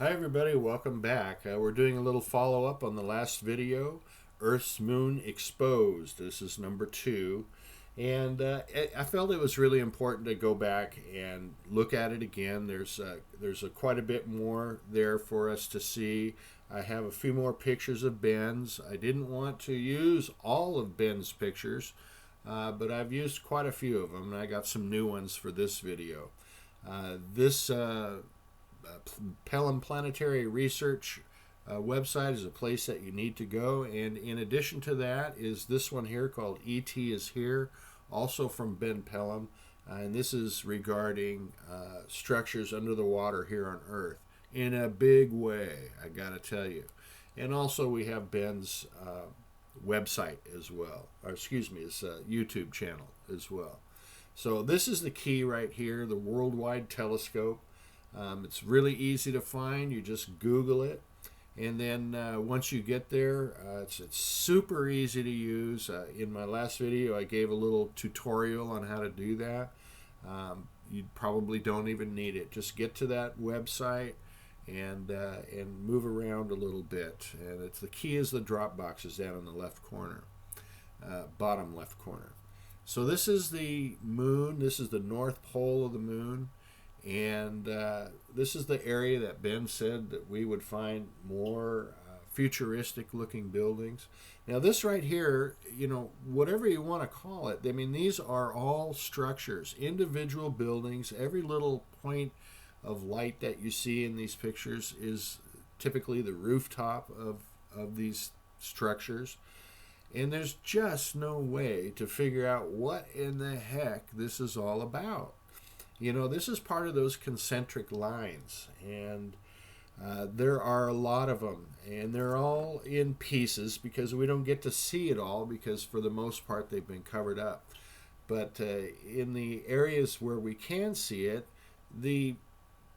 Hi everybody, welcome back. We're doing a little follow-up on the last video, Earth's Moon Exposed. This is number 2. And I felt it was really important to go back and look at it again. There's quite a bit more there for us to see. I have a few more pictures of Ben's. I didn't want to use all of Ben's pictures, but I've used quite a few of them, and I got some new ones for this video. This Pellom Planetary Research website is a place that you need to go, and in addition to that is this one here called ET is Here, also from Ben Pellom, and this is regarding structures under the water here on Earth in a big way, I gotta tell you. And also we have Ben's website as well, or excuse me, his YouTube channel as well. So this is the key right here, the Worldwide Telescope. It's really easy to find. You just Google it, and then once you get there, it's super easy to use. In my last video, I gave a little tutorial on how to do that. You probably don't even need it. Just get to that website and move around a little bit. And the key is the drop boxes down in the left corner, bottom left corner. So this is the moon. This is the north pole of the moon. And this is the area that Ben said that we would find more futuristic looking buildings. Now this right here, you know, whatever you want to call it, I mean, these are all structures, individual buildings. Every little point of light that you see in these pictures is typically the rooftop of these structures. And there's just no way to figure out what in the heck this is all about. You know, this is part of those concentric lines, and there are a lot of them, and they're all in pieces because we don't get to see it all because for the most part they've been covered up. But in the areas where we can see it, the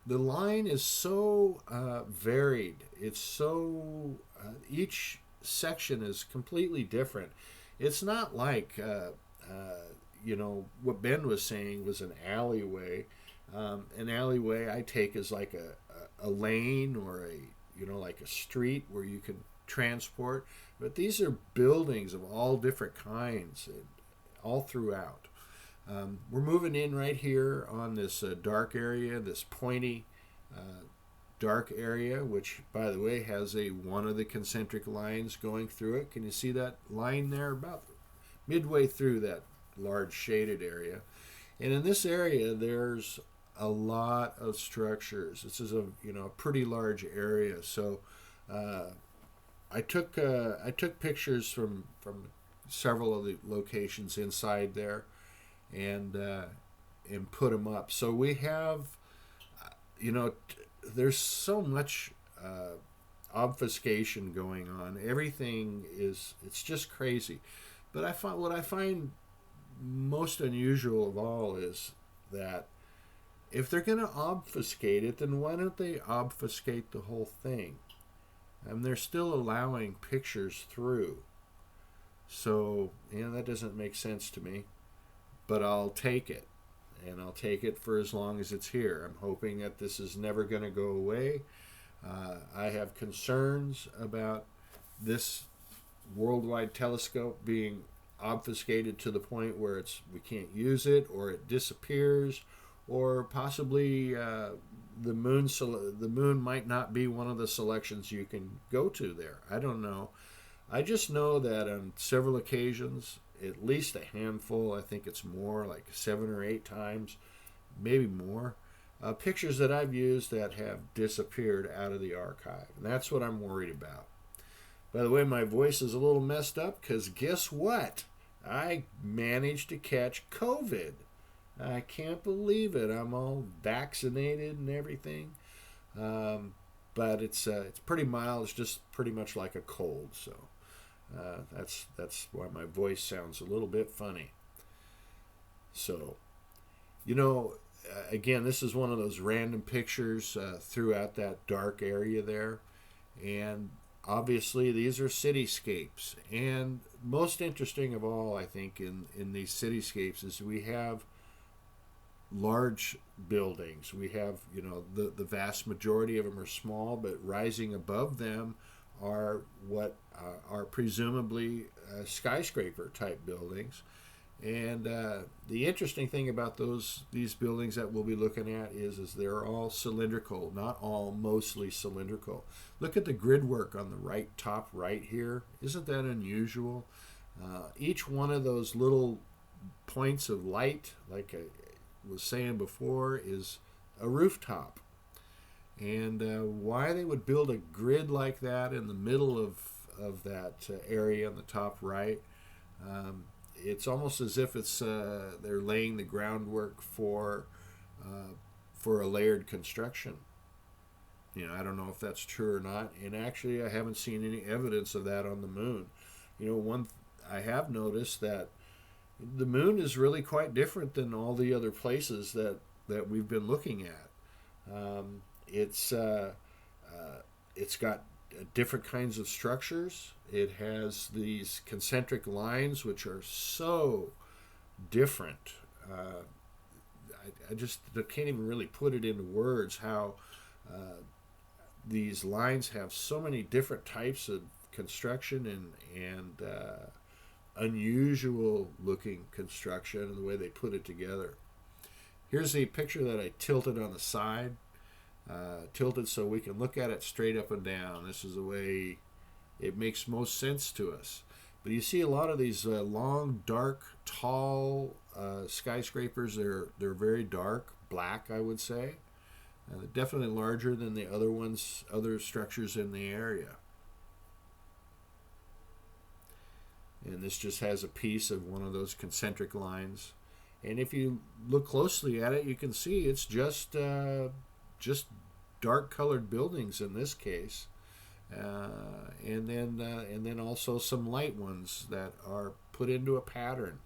line is so varied. It's so each section is completely different. It's not like you know, what Ben was saying was an alleyway. An alleyway I take as like a lane or like a street where you can transport. But these are buildings of all different kinds, all throughout. We're moving in right here on this dark area, this pointy dark area, which, by the way, has one of the concentric lines going through it. Can you see that line there? About midway through that large shaded area. And in this area there's a lot of structures. This is a pretty large area. So I took pictures from several of the locations inside there and put them up. So we have there's so much obfuscation going on. Everything it's just crazy. But what I find most unusual of all is that if they're going to obfuscate it, then why don't they obfuscate the whole thing? And they're still allowing pictures through. So, that doesn't make sense to me. But I'll take it. And I'll take it for as long as it's here. I'm hoping that this is never going to go away. I have concerns about this worldwide telescope being obfuscated to the point where we can't use it, or it disappears, or possibly the moon might not be one of the selections you can go to there. I don't know. I just know that on several occasions, at least a handful, I think it's more, like 7 or 8 times, maybe more, pictures that I've used that have disappeared out of the archive. And that's what I'm worried about. By the way, my voice is a little messed up because guess what? I managed to catch COVID. I can't believe it. I'm all vaccinated and everything. But it's pretty mild. It's just pretty much like a cold. So that's why my voice sounds a little bit funny. So, again, this is one of those random pictures throughout that dark area there. And obviously, these are cityscapes. And most interesting of all, I think, in these cityscapes is we have large buildings. We have, the vast majority of them are small, but rising above them are what are presumably skyscraper type buildings. And the interesting thing about these buildings that we'll be looking at is they're all cylindrical, not all, mostly cylindrical. Look at the grid work on the right, top right here. Isn't that unusual? Each one of those little points of light, like I was saying before, is a rooftop. And why they would build a grid like that in the middle of that area on the top right, it's almost as if it's they're laying the groundwork for a layered construction. I don't know if that's true or not, and actually I haven't seen any evidence of that on the moon. I have noticed that the moon is really quite different than all the other places that we've been looking at. It's got different kinds of structures. It has these concentric lines, which are so different. I just can't even really put it into words how these lines have so many different types of construction and unusual looking construction and the way they put it together. Here's the picture that I tilted on the side. Tilted so we can look at it straight up and down. This is the way it makes most sense to us. But you see a lot of these long, dark, tall skyscrapers. They're very dark, black, I would say. Definitely larger than the other structures in the area. And this just has a piece of one of those concentric lines. And if you look closely at it, you can see it's just dark colored buildings in this case, and then also some light ones that are put into a pattern.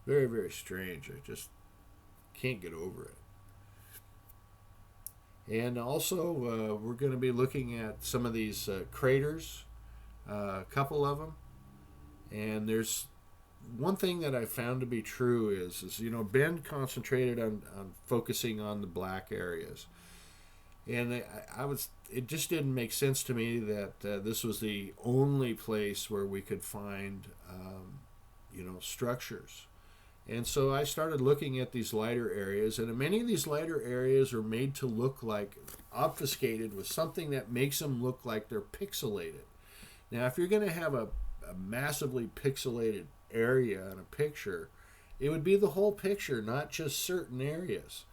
Very, very strange. I just can't get over it. And also we're going to be looking at some of these craters, a couple of them. And there's one thing that I found to be true is Ben concentrated on focusing on the black areas, and it just didn't make sense to me that this was the only place where we could find structures. And so I started looking at these lighter areas, and many of these lighter areas are made to look like obfuscated with something that makes them look like they're pixelated. Now, if you're going to have a massively pixelated area in a picture, it would be the whole picture, not just certain areas.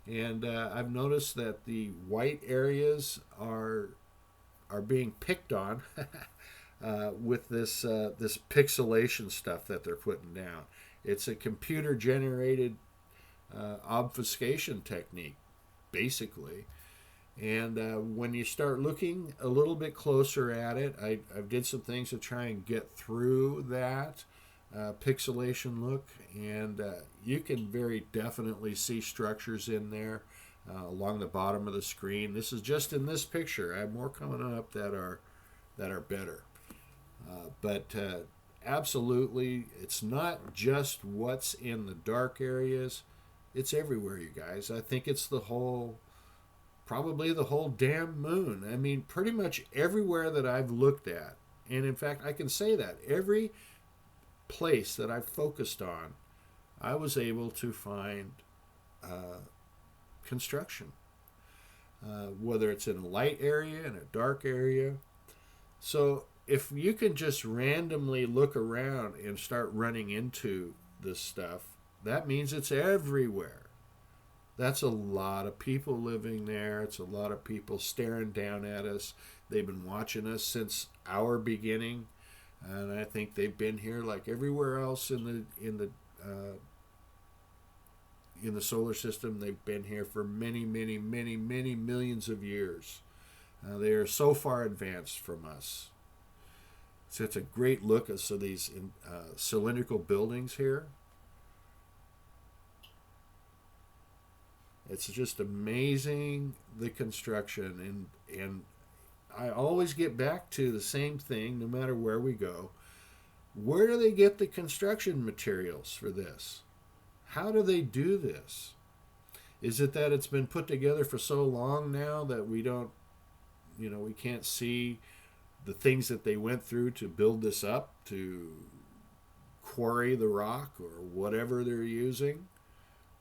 And I've noticed that the white areas are being picked on with this pixelation stuff that they're putting down. It's a computer generated obfuscation technique, basically. And when you start looking a little bit closer at it, I did some things to try and get through that pixelation look, and you can very definitely see structures in there along the bottom of the screen. This is just in this picture. I have more coming up that are better, but absolutely, it's not just what's in the dark areas. It's everywhere, you guys. I think it's probably the whole damn moon. I mean, pretty much everywhere that I've looked at, and in fact, I can say that every place that I've focused on, I was able to find construction, whether it's in a light area, in a dark area. So if you can just randomly look around and start running into this stuff, that means it's everywhere. That's a lot of people living there. It's a lot of people staring down at us. They've been watching us since our beginning, and I think they've been here like everywhere else in the solar system. They've been here for many, many, many, many millions of years. They are so far advanced from us. So it's a great look at these cylindrical buildings here. It's just amazing, the construction, and I always get back to the same thing no matter where we go. Where do they get the construction materials for this? How do they do this? Is it that it's been put together for so long now that we don't, we can't see the things that they went through to build this up, to quarry the rock or whatever they're using?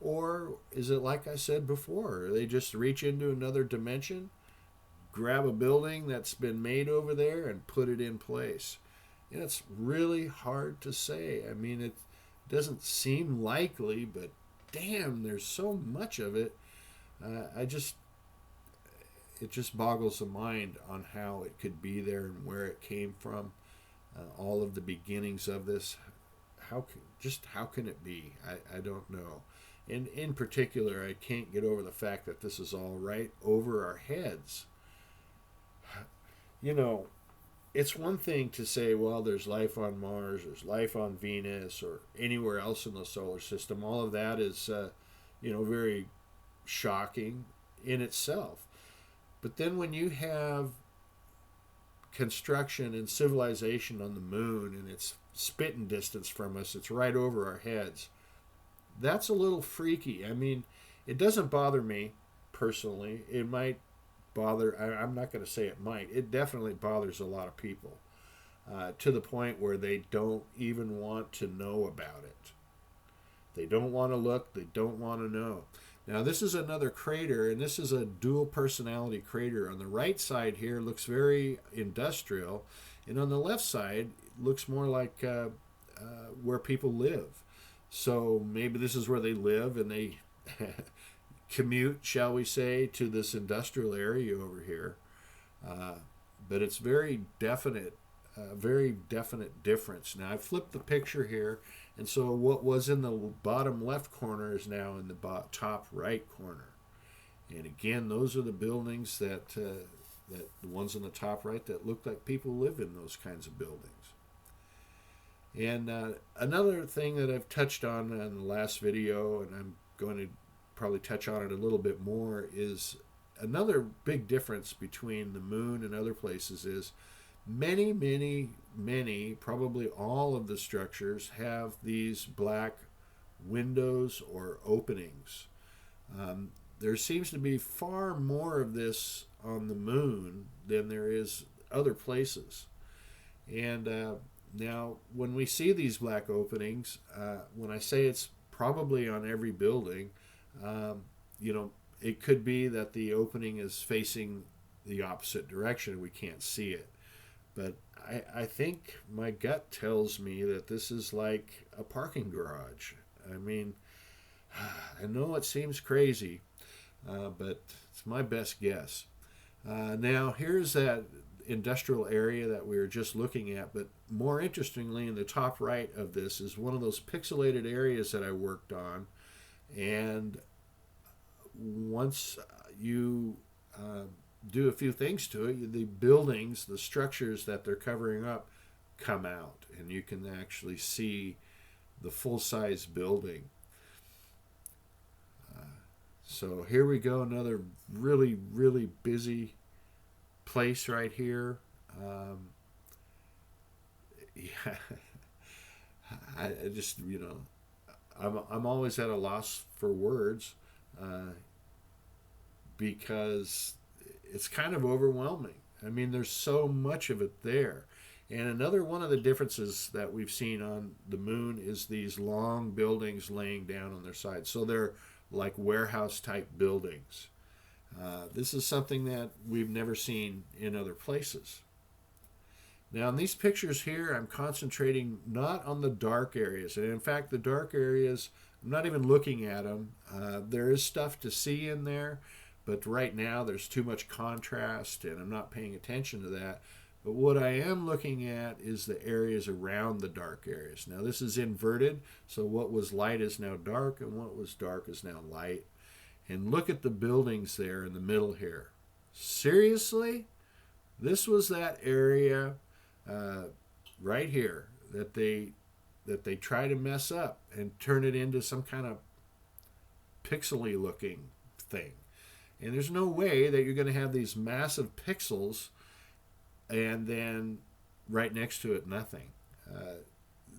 Or is it like I said before, they just reach into another dimension, grab a building that's been made over there and put it in place? And it's really hard to say. I mean, it doesn't seem likely, but damn, there's so much of it. It just boggles the mind on how it could be there and where it came from. All of the beginnings of this. How can it be? I don't know. And in particular, I can't get over the fact that this is all right over our heads. It's one thing to say, well, there's life on Mars, there's life on Venus, or anywhere else in the solar system. All of that is, very shocking in itself. But then when you have construction and civilization on the moon, and it's spitting distance from us, it's right over our heads, that's a little freaky. I mean, it doesn't bother me personally. It might bother, I'm not going to say it might, it definitely bothers a lot of people to the point where they don't even want to know about it. They don't want to look, they don't want to know. Now this is another crater, and this is a dual personality crater. On the right side here looks very industrial, and on the left side looks more like where people live. So maybe this is where they live and they commute, shall we say, to this industrial area over here. But it's very definite difference. Now I flipped the picture here, and so what was in the bottom left corner is now in the top right corner. And again, those are the buildings that the ones in the top right that look like people live in those kinds of buildings. And another thing that I've touched on in the last video, and I'm going to probably touch on it a little bit more, is another big difference between the moon and other places is many, probably all of the structures have these black windows or openings. There seems to be far more of this on the moon than there is other places. And now, when we see these black openings, when I say it's probably on every building, it could be that the opening is facing the opposite direction. We can't see it. But I think my gut tells me that this is like a parking garage. I mean, I know it seems crazy, but it's my best guess. Now, here's that industrial area that we were just looking at, but more interestingly, in the top right of this is one of those pixelated areas that I worked on. And once you do a few things to it, the buildings, the structures that they're covering up come out, and you can actually see the full-size building. So here we go, another really busy place right here. I just, I'm always at a loss for words because it's kind of overwhelming. I mean, there's so much of it there. And another one of the differences that we've seen on the moon is these long buildings laying down on their sides. So they're like warehouse type buildings. This is something that we've never seen in other places. Now in these pictures here, I'm concentrating not on the dark areas. And in fact, the dark areas, I'm not even looking at them. There is stuff to see in there, but right now there's too much contrast and I'm not paying attention to that. But what I am looking at is the areas around the dark areas. Now this is inverted, so what was light is now dark and what was dark is now light. And look at the buildings there in the middle here. Seriously? This was that area right here that they try to mess up and turn it into some kind of pixely looking thing. And there's no way that you're going to have these massive pixels and then right next to it nothing.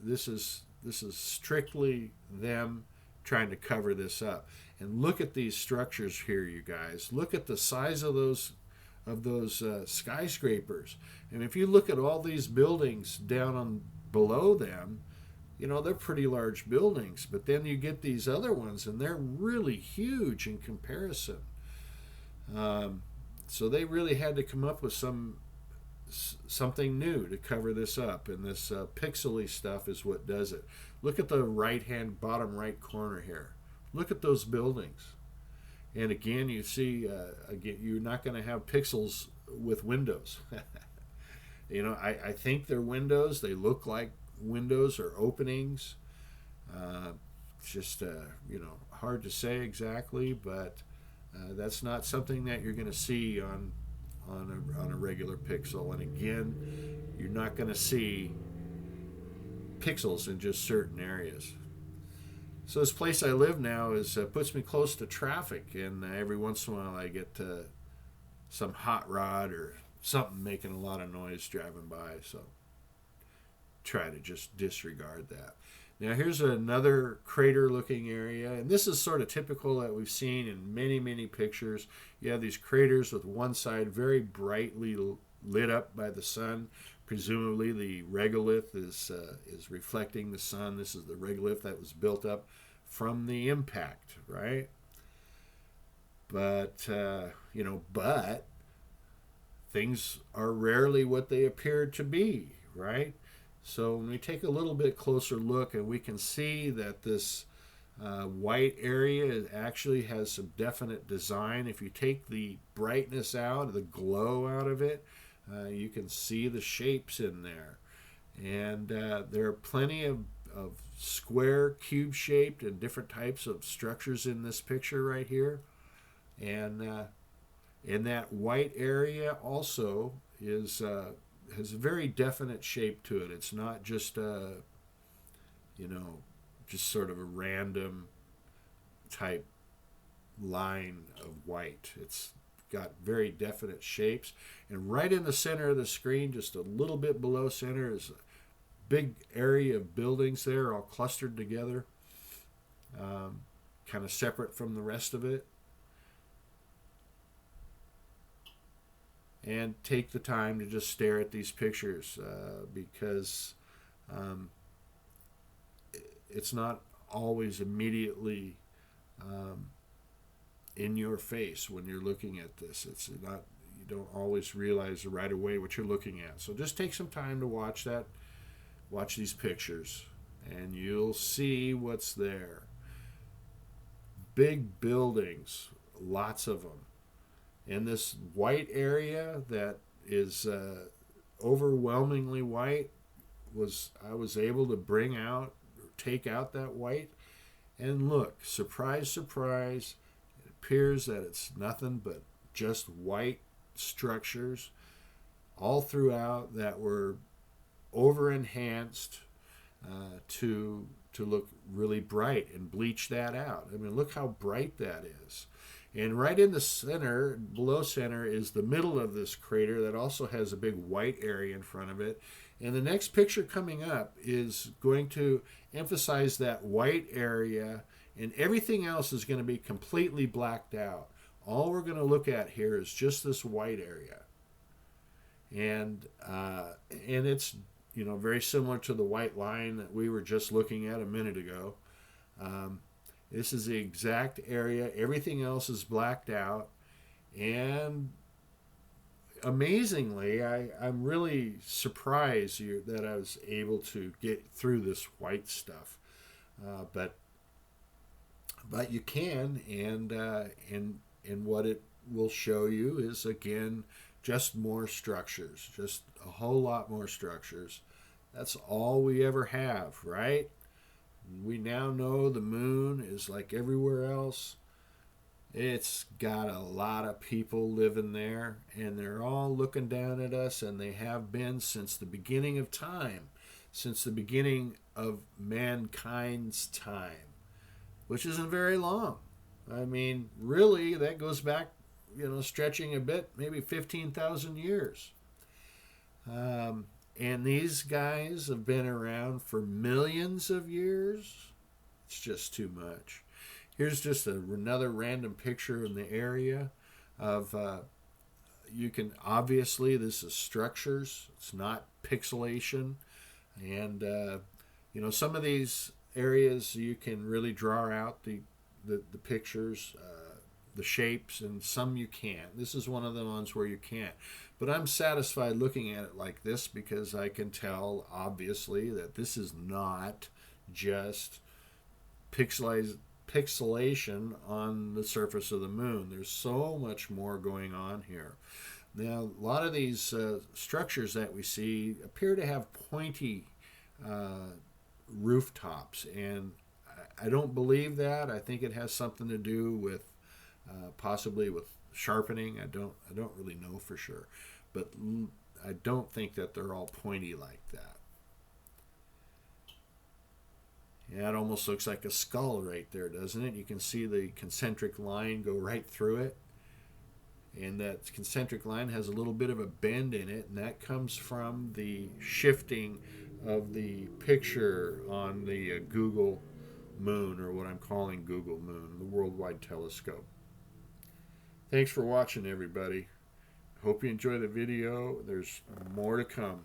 This is strictly them trying to cover this up. And look at these structures here, you guys. Look at the size of those skyscrapers. And if you look at all these buildings down on below them, they're pretty large buildings. But then you get these other ones, and they're really huge in comparison. So they really had to come up with something new to cover this up, and this pixely stuff is what does it. Look at the bottom right corner here. Look at those buildings. And again, you see, you're not going to have pixels with windows. I think they're windows. They look like windows or openings. It's just, hard to say exactly, but that's not something that you're going to see on a regular pixel. And again, you're not going to see pixels in just certain areas. So this place I live now puts me close to traffic, and every once in a while I get some hot rod or something making a lot of noise driving by, so try to just disregard that. Now here's another crater looking area, and this is sort of typical that we've seen in many, many pictures. You have these craters with one side very brightly lit up by the sun. Presumably the regolith is reflecting the sun. This is the regolith that was built up from the impact, right? But but things are rarely what they appear to be, right? So when we take a little bit closer look, and we can see that this white area actually has some definite design. If you take the brightness out, the glow out of it, you can see the shapes in there. And there are plenty of square, cube-shaped, and different types of structures in this picture right here. And in that white area also has a very definite shape to it. It's not just just sort of a random type line of white. It's got very definite shapes. And right in the center of the screen, just a little bit below center, is a big area of buildings there, all clustered together, kind of separate from the rest of it. And take the time to just stare at these pictures, because it's not always immediately in your face when you're looking at this. It's not, you don't always realize right away what you're looking at. So just take some time to watch these pictures, and you'll see what's there. Big buildings, lots of them. In this white area that is overwhelmingly white, I was able to take out that white, and look, surprise, surprise, it appears that it's nothing but just white structures all throughout that were over enhanced to look really bright, and bleach that out. I mean, look how bright that is. And right in the center, below center, is the middle of this crater that also has a big white area in front of it. And the next picture coming up is going to emphasize that white area, and everything else is going to be completely blacked out. All we're going to look at here is just this white area. And it's very similar to the white line that we were just looking at a minute ago. This is the exact area. Everything else is blacked out. And amazingly, I'm really surprised that I was able to get through this white stuff. But you can, and what it will show you is, again, just more structures, just a whole lot more structures. That's all we ever have, right? We now know the moon is like everywhere else. It's got a lot of people living there, and they're all looking down at us, and they have been since the beginning of time, since the beginning of mankind's time, which isn't very long. I mean, really, that goes back, stretching a bit, maybe 15,000 years. And these guys have been around for millions of years. It's just too much. Here's just another random picture in the area of, you can, obviously this is structures, it's not pixelation. And, you know, some of these areas you can really draw out the pictures, the shapes, and some you can't. This is one of the ones where you can't. But I'm satisfied looking at it like this because I can tell, obviously, that this is not just pixelation on the surface of the moon. There's so much more going on here. Now, a lot of these structures that we see appear to have pointy rooftops, and I don't believe that. I think it has something to do with possibly with sharpening. I don't really know for sure, but I don't think that they're all pointy like that. Yeah, it almost looks like a skull right there, doesn't it? You can see the concentric line go right through it. And that concentric line has a little bit of a bend in it, and that comes from the shifting of the picture on the Google Moon, or what I'm calling Google Moon, the Worldwide Telescope. Thanks for watching, everybody. Hope you enjoy the video. There's more to come.